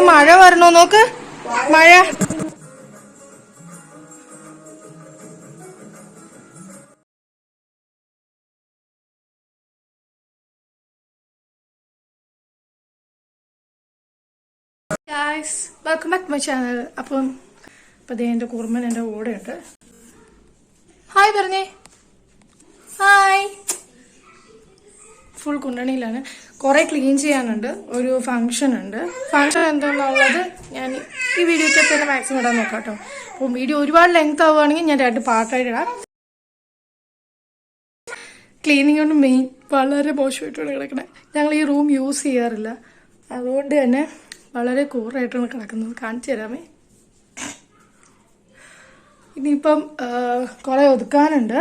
മഴ വരണോ നോക്ക്. മഴ. Guys, welcome back to my channel. അപ്പം എൻ്റെ കുറുമ്പൻ എൻ്റെ കൂടെ ഉണ്ട്. ഹായ് പറഞ്ഞേ. ഹായ്. ഫുൾ കുണ്ടണിയിലാണ്. കുറെ ക്ലീൻ ചെയ്യാനുണ്ട്. ഒരു ഫംഗ്ഷൻ ഉണ്ട്. ഫംഗ്ഷൻ എന്താണെന്നുള്ളത് ഞാൻ ഈ വീഡിയോയ്ക്ക് തന്നെ മാക്സിമം ഇടാൻ നോക്കാം കേട്ടോ. അപ്പം വീഡിയോ ഒരുപാട് ലെങ്ത് ആവുകയാണെങ്കിൽ ഞാൻ 2 പാർട്ടായിട്ട് ഇടാം. ക്ലീനിങ് കൊണ്ട് മെയിൻ വളരെ മോശമായിട്ടാണ് കിടക്കണേ. ഞങ്ങൾ ഈ റൂം യൂസ് ചെയ്യാറില്ല, അതുകൊണ്ട് തന്നെ വളരെ കൂറായിട്ടാണ് കിടക്കുന്നത്. കാണിച്ചു തരാമേ. ഇനിയിപ്പം കുറെ ഒതുക്കാനുണ്ട്.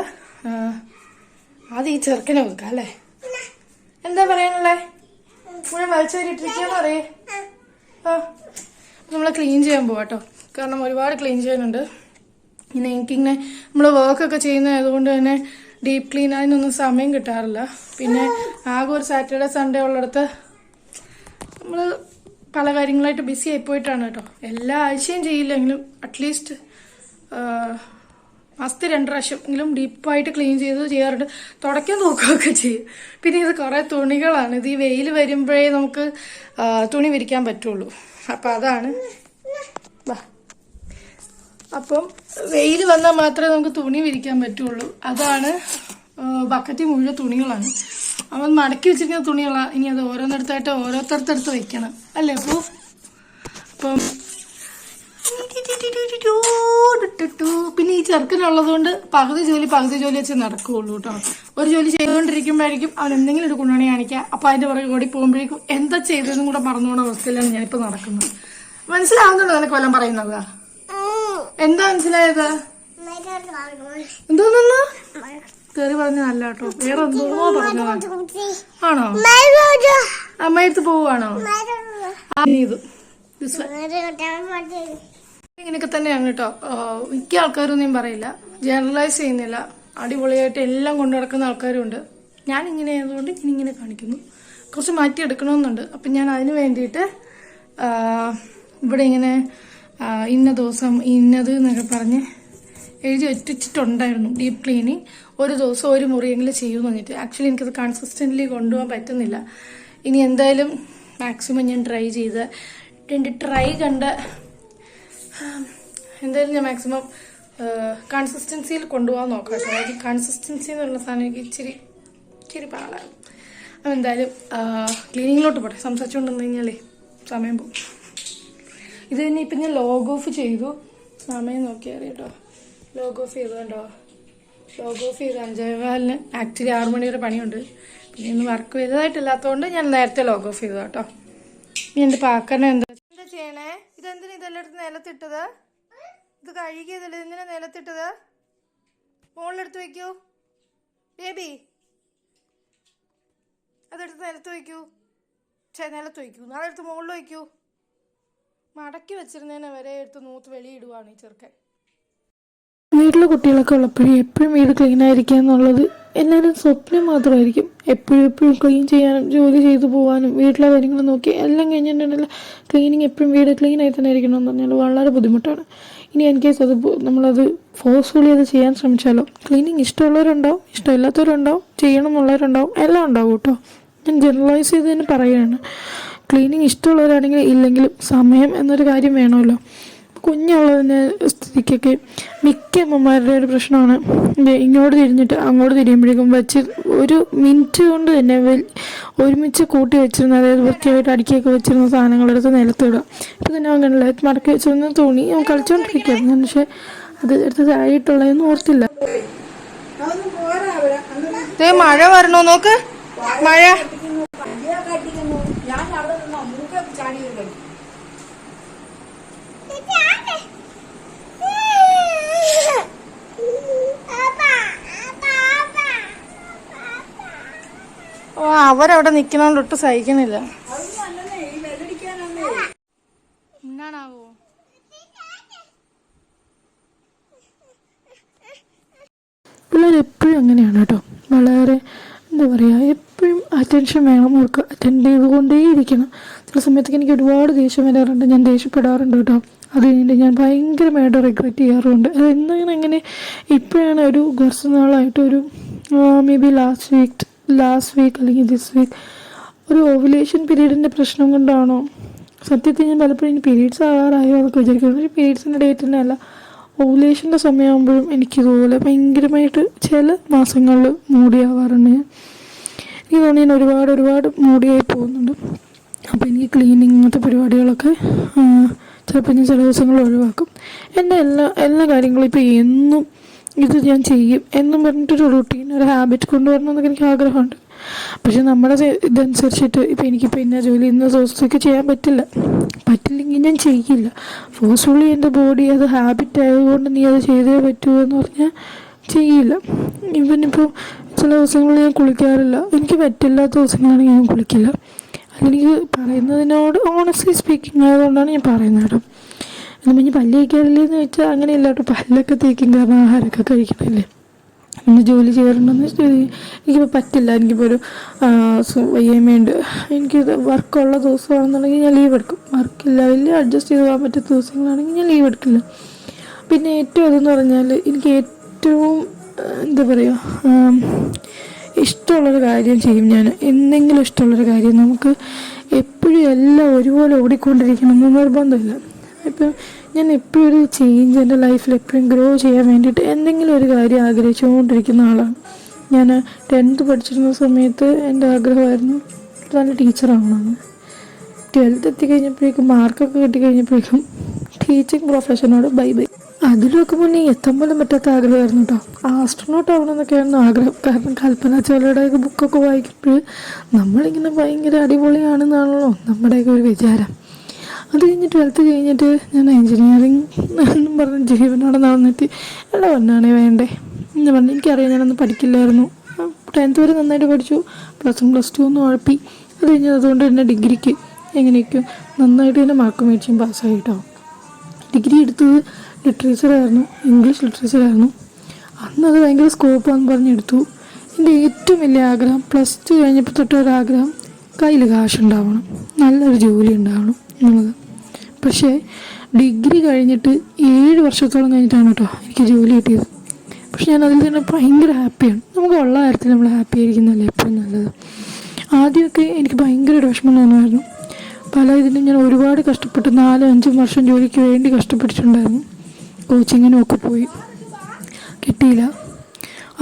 ആദ്യം ഈ ചെറുക്കനെ ഒതുക്കാം അല്ലേ. എന്താ പറയാനുള്ളേ? മുഴുവൻ വലിച്ചേരിട്ടിരിക്കാന്ന് പറയേ. നമ്മൾ ക്ലീൻ ചെയ്യാൻ പോവാ കേട്ടോ. കാരണം ഒരുപാട് ക്ലീൻ ചെയ്യാനുണ്ട്. പിന്നെ എനിക്കിങ്ങനെ നമ്മൾ വർക്കൊക്കെ ചെയ്യുന്നതായതുകൊണ്ട് തന്നെ ഡീപ്പ് ക്ലീൻ അതിനൊന്നും സമയം കിട്ടാറില്ല. പിന്നെ ആകെ ഒരു സാറ്റർഡേ സൺഡേ ഉള്ളിടത്ത് നമ്മൾ പല കാര്യങ്ങളായിട്ട് ബിസി ആയിപ്പോയിട്ടാണ് കേട്ടോ. എല്ലാ ആഴ്ചയും ചെയ്യില്ലെങ്കിലും അറ്റ്ലീസ്റ്റ് മാസത്തിൽ 2 പ്രാവശ്യം എങ്കിലും ഡീപ്പായിട്ട് ക്ലീൻ ചെയ്യാറുണ്ട്. തുടക്കം നോക്കുകയൊക്കെ ചെയ്യും. പിന്നെ ഇത് കുറേ തുണികളാണ്. ഇത് ഈ വെയിൽ വരുമ്പോഴേ നമുക്ക് തുണി വിരിക്കാൻ പറ്റുള്ളൂ. അപ്പം അതാണ്. അപ്പം വെയിൽ വന്നാൽ മാത്രമേ നമുക്ക് തുണി വിരിക്കാൻ പറ്റുള്ളൂ. അതാണ്. ബക്കറ്റിൽ മുഴുവൻ തുണികളാണ്. അവൻ മടക്കി വെച്ചിരിക്കുന്ന തുണികളാണ്. ഇനി അത് ഓരോന്നിടത്തായിട്ട് ഓരോരുത്തടുത്ത് വെക്കണം അല്ലേ. അപ്പം പിന്നെ ഈ ചെറുക്കനുള്ളത് കൊണ്ട് പകുതി ജോലി വെച്ച് നടക്കുകയുള്ളൂ കേട്ടോ. ഒരു ജോലി ചെയ്തുകൊണ്ടിരിക്കുമ്പോഴായിരിക്കും അവൻ എന്തെങ്കിലും ഒരു കുണണി കാണിക്കുക. അപ്പൊ അതിന്റെ പുറകെ ഓടി പോകുമ്പോഴേക്കും എന്താ ചെയ്തതെന്നും കൂടെ മറന്നുപോകുന്ന അവസ്ഥയിലാണ് ഞാനിപ്പോ നടക്കുന്നത്. മനസ്സിലാവുന്നുണ്ടോ നിനക്ക് വല്ലതും പറയുന്നത്? എന്താ മനസ്സിലായത്? എന്തോന്നു കയറി പറഞ്ഞതല്ല കേട്ടോ, വേറെ എന്തോ പറഞ്ഞതാ. ആണോ? അമ്മയടുത്ത് പോവാണോ? ഇത് ഇങ്ങനെയൊക്കെ തന്നെയാണ് കേട്ടോ. മിക്ക ആൾക്കാരൊന്നും പറയില്ല, ജനറലൈസ് ചെയ്യുന്നില്ല. അടിപൊളിയായിട്ട് എല്ലാം കൊണ്ടു നടക്കുന്ന ആൾക്കാരും ഉണ്ട്. ഞാൻ ഇങ്ങനെ ആയതുകൊണ്ട് ഇങ്ങനെ കാണിക്കുന്നു. കുറച്ച് മാറ്റിയെടുക്കണമെന്നുണ്ട്. അപ്പം ഞാൻ അതിന് വേണ്ടിയിട്ട് ഇവിടെ ഇങ്ങനെ ഇന്ന ദിവസം ഇന്നത് എന്നൊക്കെ പറഞ്ഞ് എഴുതി വെച്ചിട്ടുണ്ടായിരുന്നു. ഡീപ്പ് ക്ലീനിങ് ഒരു ദിവസം ഒരു മുറിയെങ്കിലും ചെയ്യുമെന്ന് പറഞ്ഞിട്ട്. ആക്ച്വലി എനിക്കത് കൺസിസ്റ്റൻ്റ്ലി കൊണ്ടുപോകാൻ പറ്റുന്നില്ല. ഇനി എന്തായാലും മാക്സിമം ഞാൻ ട്രൈ ചെയ്ത് ട്രൈ കണ്ട എന്തായാലും ഞാൻ മാക്സിമം കൺസിസ്റ്റൻസിയിൽ കൊണ്ടുപോകാൻ നോക്കാം കേട്ടോ. അതായത് കൺസിസ്റ്റൻസി എന്നുള്ള സാധനം എനിക്ക് ഇച്ചിരി പാടാണ്. അപ്പം എന്തായാലും ക്ലീനിങ്ങിലോട്ട് പോട്ടെ. സംസാരിച്ചുകൊണ്ടെന്ന് കഴിഞ്ഞാലേ സമയം പോകും. ഇത് തന്നെ ഇപ്പം ഞാൻ ലോഗ് ഓഫ് ചെയ്തു. സമയം നോക്കിയാൽ കേട്ടോ. ലോഗ് ഓഫ് ചെയ്തു കണ്ടോ. ലോഗ് ഓഫ് ചെയ്ത് 5:15. ആക്ച്വലി 6 മണി വരെ പണിയുണ്ട്. പിന്നെ ഇന്ന് വർക്ക് വലുതായിട്ടില്ലാത്തതുകൊണ്ട് ഞാൻ നേരത്തെ ലോഗ് ഓഫ് ചെയ്തു കേട്ടോ. ഇനി എൻ്റെ പാക്കറിനെ എന്താ ചെയ്യണേ? ഇതെന്തിനാ ഇതെല്ലായിടത്ത് നിലത്തിട്ടത്? ഇത് കഴുകിയതല്ലേ, എന്തിനാ നിലത്തിട്ടത്? മുകളിലെടുത്ത് വയ്ക്കൂ ബേബി. അതെടുത്ത് നിലത്ത് വയ്ക്കൂ. നിലത്ത് വയ്ക്കൂ. നാളെ എടുത്ത് മുകളിൽ വയ്ക്കൂ. മടക്കി വെച്ചിരുന്നതിനെ വരെ എടുത്ത് നൂത്ത് വെളിയിടുവാണ് ഈ ചെറുക്കൻ. വീട്ടിലെ കുട്ടികളൊക്കെ ഉള്ളപ്പോഴേ എപ്പോഴും വീട് ക്ലീൻ ആയിരിക്കുക എന്നുള്ളത് എല്ലാവരും സ്വപ്നം മാത്രമായിരിക്കും. എപ്പോഴും ക്ലീൻ ചെയ്യാനും ജോലി ചെയ്തു പോകാനും വീട്ടിലെ കാര്യങ്ങൾ നോക്കി എല്ലാം കഴിഞ്ഞിട്ടുണ്ടെങ്കിൽ ക്ലീനിങ് എപ്പോഴും വീട് ക്ലീൻ ആയി തന്നെ ഇരിക്കണമെന്ന് പറഞ്ഞാൽ വളരെ ബുദ്ധിമുട്ടാണ്. ഇനി ഇൻ കേസ് നമ്മളത് ഫോഴ്സ്ഫുള്ളി അത് ചെയ്യാൻ ശ്രമിച്ചാലോ. ക്ലീനിങ് ഇഷ്ടമുള്ളവരുണ്ടാവും, ഇഷ്ടമില്ലാത്തവരുണ്ടാവും, ചെയ്യണം എന്നുള്ളവരുണ്ടാവും, എല്ലാം ഉണ്ടാവും കേട്ടോ. ഞാൻ ജനറലൈസ് ചെയ്ത് തന്നെ പറയുകയാണ്. ക്ലീനിങ് ഇഷ്ടമുള്ളവരാണെങ്കിൽ ഇല്ലെങ്കിലും സമയം എന്നൊരു കാര്യം വേണമല്ലോ. കുഞ്ഞുള്ളതിൻ്റെ സ്ഥിതിക്കൊക്കെ മിക്ക അമ്മമാരുടെ ഒരു പ്രശ്നമാണ് ഇങ്ങോട്ട് തിരിഞ്ഞിട്ട് അങ്ങോട്ട് തിരിയുമ്പോഴേക്കും വെച്ച് 1 മിനിറ്റ് കൊണ്ട് തന്നെ ഒരുമിച്ച് കൂട്ടി വെച്ചിരുന്ന, അതായത് വൃത്തിയായിട്ട് അടുക്കിയൊക്കെ വെച്ചിരുന്ന സാധനങ്ങളെടുത്ത് നിലത്തിടുക. ഇപ്പം തന്നെ അങ്ങനെയുള്ള മടക്കി വെച്ചിരുന്ന തുണി കളിച്ചുകൊണ്ടിരിക്കുകയായിരുന്നു. പക്ഷെ അത് എടുത്ത് താഴെയിട്ടുള്ളതെന്ന് ഓർത്തില്ല. മഴ വരണോ നോക്ക്. മഴ. അവരവിടെ നിക്കണോണ്ടൊട്ട് സഹിക്കണില്ല. എന്നാണാവോ? പിള്ളേർ എപ്പോഴും അങ്ങനെയാണ് കേട്ടോ. വളരെ എന്താ പറയുക, എപ്പോഴും അറ്റൻഷൻ വേണം, അവർക്ക് അറ്റൻഡ് ചെയ്തുകൊണ്ടേയിരിക്കണം. ചില സമയത്തൊക്കെ എനിക്ക് ഒരുപാട് ദേഷ്യം വരാറുണ്ട്, ഞാൻ ദേഷ്യപ്പെടാറുണ്ട് കേട്ടോ. അത് കഴിഞ്ഞിട്ട് ഞാൻ ഭയങ്കരമായിട്ട് റിഗ്രറ്റ് ചെയ്യാറുണ്ട്. അതെന്താണ് അങ്ങനെ ഇപ്പോഴാണ് ഒരു കുറച്ച് നാളായിട്ട് ഒരു മേ ബി ലാസ്റ്റ് വീക്ക് അല്ലെങ്കിൽ ദിസ് വീക്ക് ഒരു ഓവുലേഷൻ പീരീഡിൻ്റെ പ്രശ്നം കൊണ്ടാണോ സത്യത്തിൽ ഞാൻ പലപ്പോഴും ഇനി പീരീഡ്സ് ആവാറായോ എന്നൊക്കെ വിചാരിക്കുന്നു. പക്ഷേ പീരീഡ്സിൻ്റെ ഡേറ്റ് തന്നെ അല്ല, ഓവുലേഷൻ്റെ സമയമാകുമ്പോഴും എനിക്കിതുപോലെ ഭയങ്കരമായിട്ട് ചില മാസങ്ങളിൽ മൂടിയാവാറുണ്ട്. എനിക്ക് തോന്നി ഞാൻ ഒരുപാട് മൂടിയായി പോകുന്നുണ്ട്. അപ്പോൾ എനിക്ക് ക്ലീനിങ് അങ്ങനത്തെ പരിപാടികളൊക്കെ ചിലപ്പോൾ ഞാൻ ചില ദിവസങ്ങൾ ഒഴിവാക്കും. എൻ്റെ എല്ലാ കാര്യങ്ങളും ഇപ്പോൾ എന്നും ഇത് ഞാൻ ചെയ്യും എന്നും പറഞ്ഞിട്ടൊരു റുട്ടീൻ, ഒരു ഹാബിറ്റ് കൊണ്ടുവരണം എന്നൊക്കെ എനിക്ക് ആഗ്രഹമുണ്ട്. പക്ഷെ നമ്മുടെ ഇതനുസരിച്ചിട്ട് ഇപ്പോൾ എനിക്കിപ്പോൾ ഇന്ന ജോലി ഇന്ന ദിവസത്തേക്ക് ചെയ്യാൻ പറ്റില്ലെങ്കിൽ ഞാൻ ചെയ്യില്ല. ഫോഴ്സ്ഫുള്ളി എൻ്റെ ബോഡി അത് ഹാബിറ്റ് ആയതുകൊണ്ട് നീ അത് ചെയ്തേ പറ്റൂ എന്ന് പറഞ്ഞാൽ ചെയ്യില്ല. ഇവനിപ്പോൾ ചില ദിവസങ്ങളിൽ ഞാൻ കുളിക്കാറില്ല, എനിക്ക് പറ്റില്ലാത്ത ദിവസങ്ങളാണെങ്കിൽ ഞാൻ കുളിക്കില്ല. അതെനിക്ക് പറയുന്നതിനോട് ഓണസ്റ്റ്ലി സ്പീക്കിംഗ് ആയതുകൊണ്ടാണ് ഞാൻ പറയുന്നത് കേട്ടോ. എന്നാൽ ഇനി പല്ല് തേക്കാറില്ലേ എന്ന് വെച്ചാൽ അങ്ങനെയല്ല കേട്ടോ, പല്ലൊക്കെ തേക്കും, കാരണം ആഹാരമൊക്കെ കഴിക്കണമല്ലേ. ഇന്ന് ജോലി ചെയ്യാറുണ്ടെന്ന് വെച്ചാൽ എനിക്കിപ്പോൾ പറ്റില്ല, എനിക്കിപ്പോൾ ഒരു വയ്യായ്മയുണ്ട്, എനിക്കിത് വർക്കുള്ള ദിവസമാണെന്നുണ്ടെങ്കിൽ ഞാൻ ലീവ് എടുക്കും. വർക്കില്ല വലിയ അഡ്ജസ്റ്റ് ചെയ്ത് പോകാൻ പറ്റാത്ത ദിവസങ്ങളാണെങ്കിൽ ഞാൻ ലീവ് എടുക്കില്ല. പിന്നെ ഏറ്റവും അതെന്ന് പറഞ്ഞാൽ എനിക്ക് ഏറ്റവും എന്താ പറയുക, ഇഷ്ടമുള്ളൊരു കാര്യം ചെയ്യും ഞാൻ. എന്തെങ്കിലും ഇഷ്ടമുള്ളൊരു കാര്യം, നമുക്ക് എപ്പോഴും എല്ലാം ഒരുപോലെ ഓടിക്കൊണ്ടിരിക്കണം എന്ന് നിർബന്ധമില്ല. ഇപ്പം ഞാൻ എപ്പോഴും ഒരു ചേഞ്ച് എൻ്റെ ലൈഫിൽ എപ്പോഴും ഗ്രോ ചെയ്യാൻ വേണ്ടിയിട്ട് എന്തെങ്കിലും ഒരു കാര്യം ആഗ്രഹിച്ചുകൊണ്ടിരിക്കുന്ന ആളാണ് ഞാൻ. 10th പഠിച്ചിരുന്ന സമയത്ത് എൻ്റെ ആഗ്രഹമായിരുന്നു നല്ല ടീച്ചറാവണമെന്ന്. 12th എത്തിക്കഴിഞ്ഞപ്പോഴേക്കും മാർക്കൊക്കെ കിട്ടിക്കഴിഞ്ഞപ്പോഴേക്കും ടീച്ചിങ് പ്രൊഫഷനോട് ബൈ. അതിലൊക്കെ മുന്നേ എത്താൻ പോലും പറ്റാത്ത ആഗ്രഹമായിരുന്നു കേട്ടോ. ആസ്ട്രോനോട്ട് ആവണമെന്നൊക്കെയായിരുന്നു ആഗ്രഹം. കാരണം കൽപ്പന ചൗളയുടെയൊക്കെ ബുക്കൊക്കെ വായിക്കുമ്പോൾ നമ്മളിങ്ങനെ ഭയങ്കര അടിപൊളിയാണെന്നാണല്ലോ നമ്മുടെയൊക്കെ ഒരു വിചാരം. അത് കഴിഞ്ഞ് 12th കഴിഞ്ഞിട്ട് ഞാൻ എൻജിനീയറിങ് എന്നും പറഞ്ഞ് ജീവനോടെ നടന്നിട്ട് എല്ലാം ഒന്നാണേ വേണ്ടേ എന്ന് പറഞ്ഞു. എനിക്കറിയാം ഞാനൊന്നും പഠിക്കില്ലായിരുന്നു. 10th വരെ നന്നായിട്ട് പഠിച്ചു, +1 +2 ഒന്നും ഉഴപ്പി. അത് കഴിഞ്ഞ് അതുകൊണ്ട് തന്നെ ഡിഗ്രിക്ക് എങ്ങനെയൊക്കെയോ നന്നായിട്ട് തന്നെ മാർക്ക് മേടിച്ചും പാസ്സായി കേട്ടോ. ഡിഗ്രി എടുത്തത് ലിറ്ററേച്ചറായിരുന്നു, ഇംഗ്ലീഷ് ലിറ്ററേച്ചറായിരുന്നു. അന്നത് ഭയങ്കര സ്കോപ്പാന്ന് പറഞ്ഞെടുത്തു. എൻ്റെ ഏറ്റവും വലിയ ആഗ്രഹം +2 കഴിഞ്ഞപ്പോൾ തൊട്ടൊരാഗ്രഹം കയ്യിൽ കാശുണ്ടാവണം, നല്ലൊരു ജോലി ഉണ്ടാവണം എന്നുള്ളത്. പക്ഷേ ഡിഗ്രി കഴിഞ്ഞിട്ട് 7 വർഷത്തോളം കഴിഞ്ഞിട്ടാണ് കേട്ടോ എനിക്ക് ജോലി കിട്ടിയത്. പക്ഷെ ഞാൻ അതിൽ തന്നെ ഭയങ്കര ഹാപ്പിയാണ്. നമുക്ക് ഉള്ള കാര്യത്തിൽ നമ്മൾ ഹാപ്പി ആയിരിക്കുന്നതല്ലേ എപ്പോഴും നല്ലത്. ആദ്യമൊക്കെ എനിക്ക് ഭയങ്കര വിഷമം തോന്നുമായിരുന്നു. പല ഇതിനും ഞാൻ ഒരുപാട് കഷ്ടപ്പെട്ട് 4-5 വർഷം ജോലിക്ക് വേണ്ടി കഷ്ടപ്പെട്ടിട്ടുണ്ടായിരുന്നു. കോച്ചിങ്ങിനൊക്കെ പോയി, കിട്ടിയില്ല.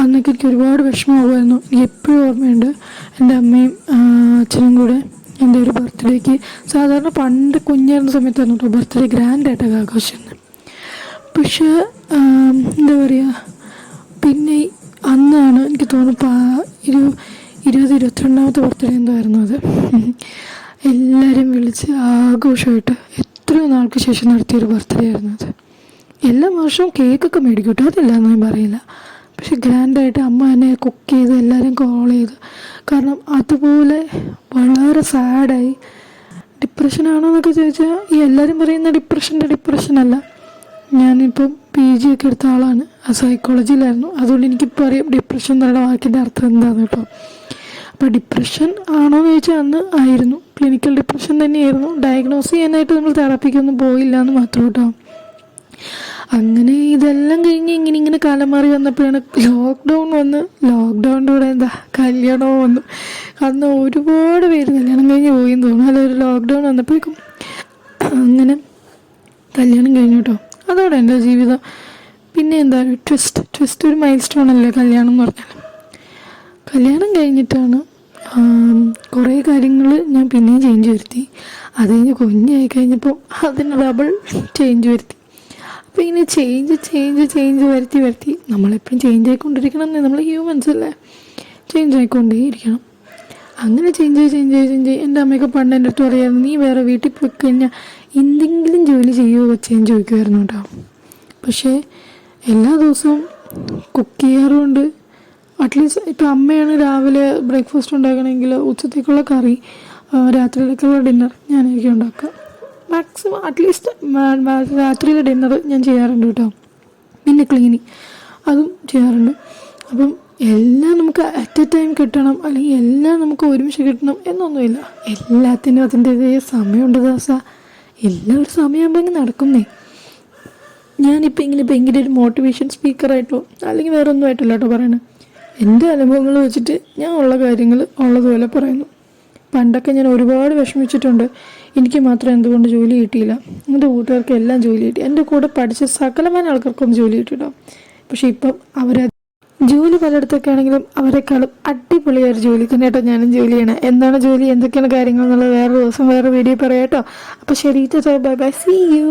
അന്നൊക്കെ എനിക്ക് ഒരുപാട് വിഷമമാകുമായിരുന്നു. എനിക്ക് എപ്പോഴും ഓർമ്മയുണ്ട്, എൻ്റെ അമ്മയും അച്ഛനും കൂടെ എൻ്റെ ഒരു ബർത്ത്ഡേക്ക്, സാധാരണ പണ്ട് കുഞ്ഞായിരുന്ന സമയത്തായിരുന്നു കേട്ടോ ബർത്ത്ഡേ ഗ്രാൻഡായിട്ടൊക്കെ ആഘോഷിക്കുന്നത്. പക്ഷേ എന്താ പറയുക, പിന്നെ അന്നാണ് എനിക്ക് തോന്നുന്നു 22ാമത്തെ ബർത്ത്ഡേ എന്തായിരുന്നു അത്, എല്ലാവരും വിളിച്ച് ആഘോഷമായിട്ട് എത്രയോ നാൾക്ക് ശേഷം നടത്തിയൊരു ബർത്ത്ഡേ ആയിരുന്നു അത്. എല്ലാ വർഷവും കേക്കൊക്കെ മേടിക്കും കേട്ടോ, അതെല്ലാന്ന് ഞാൻ പറയില്ല. പക്ഷെ ഗ്രാൻഡായിട്ട് അമ്മ എന്നെ കുക്ക് ചെയ്ത് എല്ലാവരും കോൾ ചെയ്ത്. കാരണം അതുപോലെ വളരെ സാഡായി. ഡിപ്രഷനാണോ എന്നൊക്കെ ചോദിച്ചാൽ ഈ എല്ലാവരും പറയുന്ന ഡിപ്രഷനല്ല. ഞാനിപ്പം PG ഒക്കെ എടുത്ത ആളാണ്, സൈക്കോളജിയിലായിരുന്നു. അതുകൊണ്ട് എനിക്കിപ്പോൾ അറിയാം ഡിപ്രഷൻ എന്നുള്ള വാക്കിൻ്റെ അർത്ഥം എന്താണെന്ന് കേട്ടോ. അപ്പോൾ ഡിപ്രഷൻ ആണോ എന്ന് ചോദിച്ചാൽ അന്ന് ആയിരുന്നു, ക്ലിനിക്കൽ ഡിപ്രഷൻ തന്നെയായിരുന്നു. ഡയഗ്നോസ് ചെയ്യാനായിട്ട് നമ്മൾ തെറാപ്പിക്കൊന്നും പോയില്ല എന്ന് മാത്രം കേട്ടോ. അങ്ങനെ ഇതെല്ലാം കഴിഞ്ഞ് ഇങ്ങനെ കാലം മാറി വന്നപ്പോഴാണ് ലോക്ക്ഡൗൺ വന്ന്. ലോക്ക്ഡൗണിൻ്റെ കൂടെ കല്യാണവും വന്നു. അന്ന് ഒരുപാട് പേര് കല്യാണം കഴിഞ്ഞ് പോയെന്ന് തോന്നുന്നു. അതൊരു ലോക്ക്ഡൗൺ വന്നപ്പോഴേക്കും അങ്ങനെ കല്യാണം കഴിഞ്ഞു കേട്ടോ. അതോടെ എൻ്റെ ജീവിതം പിന്നെ എന്താ ട്വിസ്റ്റ് ഒരു മൈൽ സ്റ്റോൺ അല്ലേ കല്യാണം എന്ന് പറഞ്ഞാൽ. കല്യാണം കഴിഞ്ഞിട്ടാണ് കുറേ കാര്യങ്ങൾ ഞാൻ പിന്നെയും ചേഞ്ച് വരുത്തി. അത് കഴിഞ്ഞ് കുഞ്ഞായി കഴിഞ്ഞപ്പോൾ അതിന് ഡബിൾ ചേഞ്ച് വരുത്തി. അപ്പോൾ ഇങ്ങനെ ചേഞ്ച് വരുത്തി നമ്മളെപ്പോഴും ചേഞ്ച് ആയിക്കൊണ്ടിരിക്കണം എന്നേ, നമ്മൾ ഹ്യൂമൻസ് അല്ലേ, ചേഞ്ച് ആയിക്കൊണ്ടേയിരിക്കണം. അങ്ങനെ ചേഞ്ച് എൻ്റെ അമ്മയൊക്കെ പണ്ട് എൻ്റെ അടുത്ത് പറയായിരുന്നു, നീ വേറെ വീട്ടിൽ പോയി കഴിഞ്ഞാൽ എന്തെങ്കിലും ജോലി ചെയ്യുമോ ചേഞ്ച് ചോദിക്കുമായിരുന്നു കേട്ടോ. പക്ഷേ എല്ലാ ദിവസവും കുക്ക് ചെയ്യാറുമുണ്ട്. അറ്റ്ലീസ്റ്റ് ഇപ്പോൾ അമ്മയാണ് രാവിലെ ബ്രേക്ക്ഫാസ്റ്റ് ഉണ്ടാക്കണമെങ്കിൽ ഉച്ചത്തേക്കുള്ള കറി, രാത്രിയിലേക്കുള്ള ഡിന്നർ ഞാനായിരിക്കും ഉണ്ടാക്കുക. മാക്സിമം അറ്റ്ലീസ്റ്റ് രാത്രിയിലെ ഡിന്നർ ഞാൻ ചെയ്യാറുണ്ട് കേട്ടോ. പിന്നെ ക്ലീനിങ് അതും ചെയ്യാറുണ്ട്. അപ്പം എല്ലാം നമുക്ക് അറ്റ് എ ടൈം കിട്ടണം, അല്ലെങ്കിൽ എല്ലാം നമുക്ക് ഒരുമിച്ച് കിട്ടണം എന്നൊന്നുമില്ല. എല്ലാത്തിനും അതിൻ്റെതായ സമയമുണ്ട് ദാസ. എല്ലാം ഒരു സമയമാകുമ്പോൾ നടക്കുന്നേ. ഞാനിപ്പോൾ ഇങ്ങനെ ഭയങ്കര ഒരു മോട്ടിവേഷൻ സ്പീക്കറായിട്ടോ അല്ലെങ്കിൽ വേറെ ഒന്നും ആയിട്ടില്ല കേട്ടോ പറയണേ. എൻ്റെ അനുഭവങ്ങൾ വെച്ചിട്ട് ഞാൻ ഉള്ള കാര്യങ്ങൾ ഉള്ളതുപോലെ പറയുന്നു. പണ്ടൊക്കെ ഞാൻ ഒരുപാട് വിഷമിച്ചിട്ടുണ്ട്, എനിക്ക് മാത്രം എന്തുകൊണ്ട് ജോലി കിട്ടിയില്ല. എൻ്റെ കൂട്ടുകാർക്ക് എല്ലാം ജോലി കിട്ടി, എൻ്റെ കൂടെ പഠിച്ച സകലമായ ആൾക്കാർക്കൊന്നും ജോലി കിട്ടിയിട്ടോ. പക്ഷെ ഇപ്പം അവരെ ജോലി പലയിടത്തൊക്കെ ആണെങ്കിലും അവരെക്കാളും അടിപൊളിയായ ഒരു ജോലി തന്നെ കേട്ടോ ഞാനും ജോലി ചെയ്യണം. എന്താണ് ജോലി, എന്തൊക്കെയാണ് കാര്യങ്ങൾ എന്നുള്ളത് വേറെ ദിവസം വേറെ വീഡിയോ പറയാം കേട്ടോ. അപ്പോൾ ശരി, ബൈ ബൈ, സീ യു.